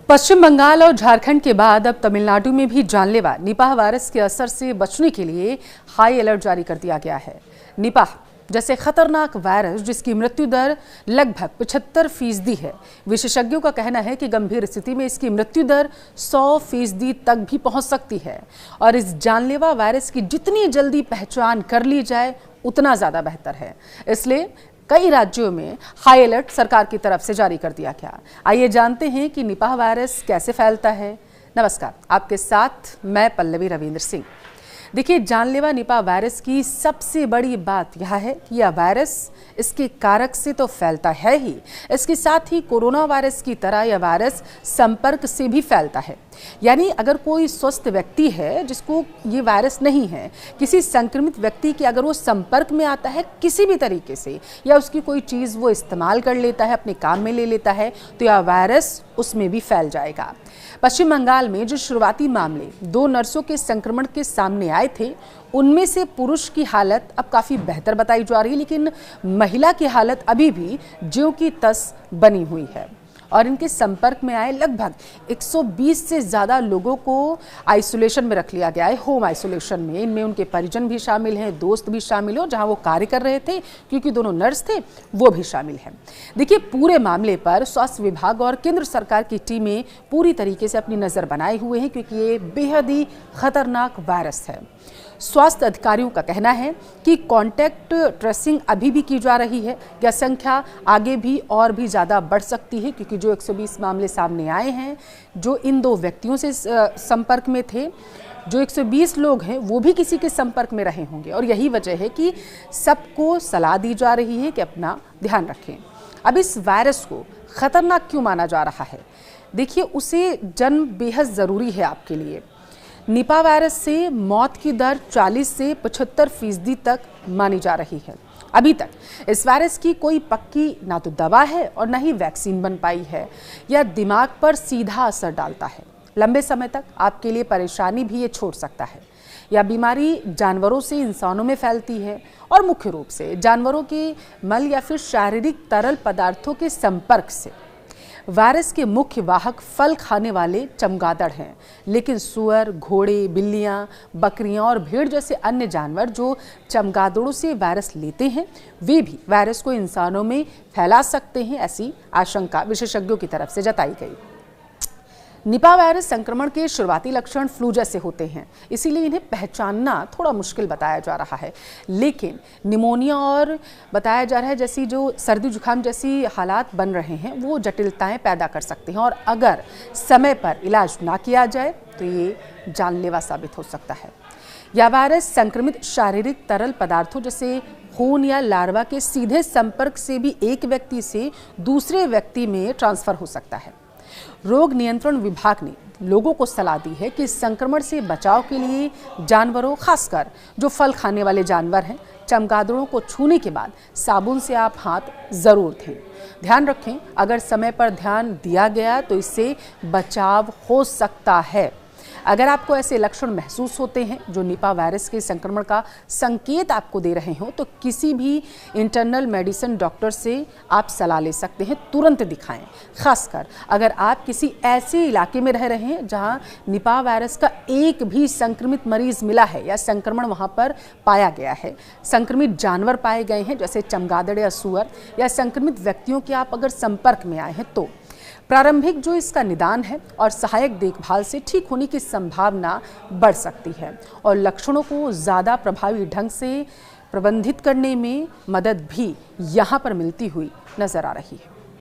पश्चिम बंगाल और झारखंड के बाद अब तमिलनाडु में भी जानलेवा निपाह वायरस के असर से बचने के लिए हाई अलर्ट जारी कर दिया गया है। निपाह जैसे खतरनाक वायरस जिसकी मृत्यु दर लगभग 75% है। विशेषज्ञों का कहना है कि गंभीर स्थिति में इसकी मृत्यु दर 100% तक भी पहुंच सकती है और इस जानलेवा वायरस की जितनी जल्दी पहचान कर ली जाए उतना ज़्यादा बेहतर है। इसलिए कई राज्यों में हाई अलर्ट सरकार की तरफ से जारी कर दिया गया। आइए जानते हैं कि निपाह वायरस कैसे फैलता है। नमस्कार, आपके साथ मैं पल्लवी रविंद्र सिंह। देखिए, जानलेवा निपाह वायरस की सबसे बड़ी बात यह है कि यह वायरस इसके कारक से तो फैलता है ही, इसके साथ ही कोरोना वायरस की तरह यह वायरस संपर्क से भी फैलता है। यानी अगर कोई स्वस्थ व्यक्ति है जिसको ये वायरस नहीं है, किसी संक्रमित व्यक्ति के अगर वो संपर्क में आता है किसी भी तरीके से या उसकी कोई चीज़ वो इस्तेमाल कर लेता है, अपने काम में ले लेता है, तो यह वायरस उसमें भी फैल जाएगा। पश्चिम बंगाल में जो शुरुआती मामले 2 नर्सों के संक्रमण के सामने आए थे, उनमें से पुरुष की हालत अब काफ़ी बेहतर बताई जा रही है, लेकिन महिला की हालत अभी भी ज्यों की तस बनी हुई है और इनके संपर्क में आए लगभग 120 से ज़्यादा लोगों को आइसोलेशन में रख लिया गया है, होम आइसोलेशन में। इनमें उनके परिजन भी शामिल हैं, दोस्त भी शामिल हैं, जहां वो कार्य कर रहे थे क्योंकि दोनों नर्स थे वो भी शामिल हैं। देखिए, पूरे मामले पर स्वास्थ्य विभाग और केंद्र सरकार की टीमें पूरी तरीके से अपनी नज़र बनाए हुए हैं क्योंकि ये बेहद ही खतरनाक वायरस है। स्वास्थ्य अधिकारियों का कहना है कि कांटेक्ट ट्रेसिंग अभी भी की जा रही है। यह संख्या आगे भी और भी ज़्यादा बढ़ सकती है क्योंकि जो 120 मामले सामने आए हैं, जो इन 2 व्यक्तियों से संपर्क में थे, जो 120 लोग हैं वो भी किसी के संपर्क में रहे होंगे और यही वजह है कि सबको सलाह दी जा रही है कि अपना ध्यान रखें। अब इस वायरस को खतरनाक क्यों माना जा रहा है? देखिए, उसे जन्म बेहद ज़रूरी है आपके लिए। निपाह वायरस से मौत की दर 40 से 75% तक मानी जा रही है। अभी तक इस वायरस की कोई पक्की ना तो दवा है और ना ही वैक्सीन बन पाई है। यह दिमाग पर सीधा असर डालता है, लंबे समय तक आपके लिए परेशानी भी ये छोड़ सकता है। यह बीमारी जानवरों से इंसानों में फैलती है और मुख्य रूप से जानवरों के मल या फिर शारीरिक तरल पदार्थों के संपर्क से। वायरस के मुख्य वाहक फल खाने वाले चमगादड़ हैं, लेकिन सुअर, घोड़े, बिल्लियां, बकरियां और भेड़ जैसे अन्य जानवर जो चमगादड़ों से वायरस लेते हैं, वे भी वायरस को इंसानों में फैला सकते हैं। ऐसी आशंका विशेषज्ञों की तरफ से जताई गई। निपाह वायरस संक्रमण के शुरुआती लक्षण फ्लू जैसे होते हैं, इसीलिए इन्हें पहचानना थोड़ा मुश्किल बताया जा रहा है। लेकिन निमोनिया और बताया जा रहा है जैसी जो सर्दी जुकाम जैसी हालात बन रहे हैं वो जटिलताएं पैदा कर सकते हैं और अगर समय पर इलाज ना किया जाए तो ये जानलेवा साबित हो सकता है। यह वायरस संक्रमित शारीरिक तरल पदार्थों जैसे खून या लार्वा के सीधे संपर्क से भी एक व्यक्ति से दूसरे व्यक्ति में ट्रांसफर हो सकता है। रोग नियंत्रण विभाग ने लोगों को सलाह दी है कि इस संक्रमण से बचाव के लिए जानवरों, खासकर जो फल खाने वाले जानवर हैं, चमगादड़ों को छूने के बाद साबुन से आप हाथ जरूर धोएं। ध्यान रखें, अगर समय पर ध्यान दिया गया तो इससे बचाव हो सकता है। अगर आपको ऐसे लक्षण महसूस होते हैं जो निपाह वायरस के संक्रमण का संकेत आपको दे रहे हो, तो किसी भी इंटरनल मेडिसिन डॉक्टर से आप सलाह ले सकते हैं। तुरंत दिखाएं, खासकर अगर आप किसी ऐसे इलाके में रह रहे हैं जहां निपाह वायरस का एक भी संक्रमित मरीज मिला है या संक्रमण वहां पर पाया गया है, संक्रमित जानवर पाए गए हैं जैसे चमगादड़ या सुअर, या संक्रमित व्यक्तियों के आप अगर संपर्क में आए हैं, तो प्रारंभिक जो इसका निदान है और सहायक देखभाल से ठीक होने की संभावना बढ़ सकती है और लक्षणों को ज़्यादा प्रभावी ढंग से प्रबंधित करने में मदद भी यहाँ पर मिलती हुई नजर आ रही है।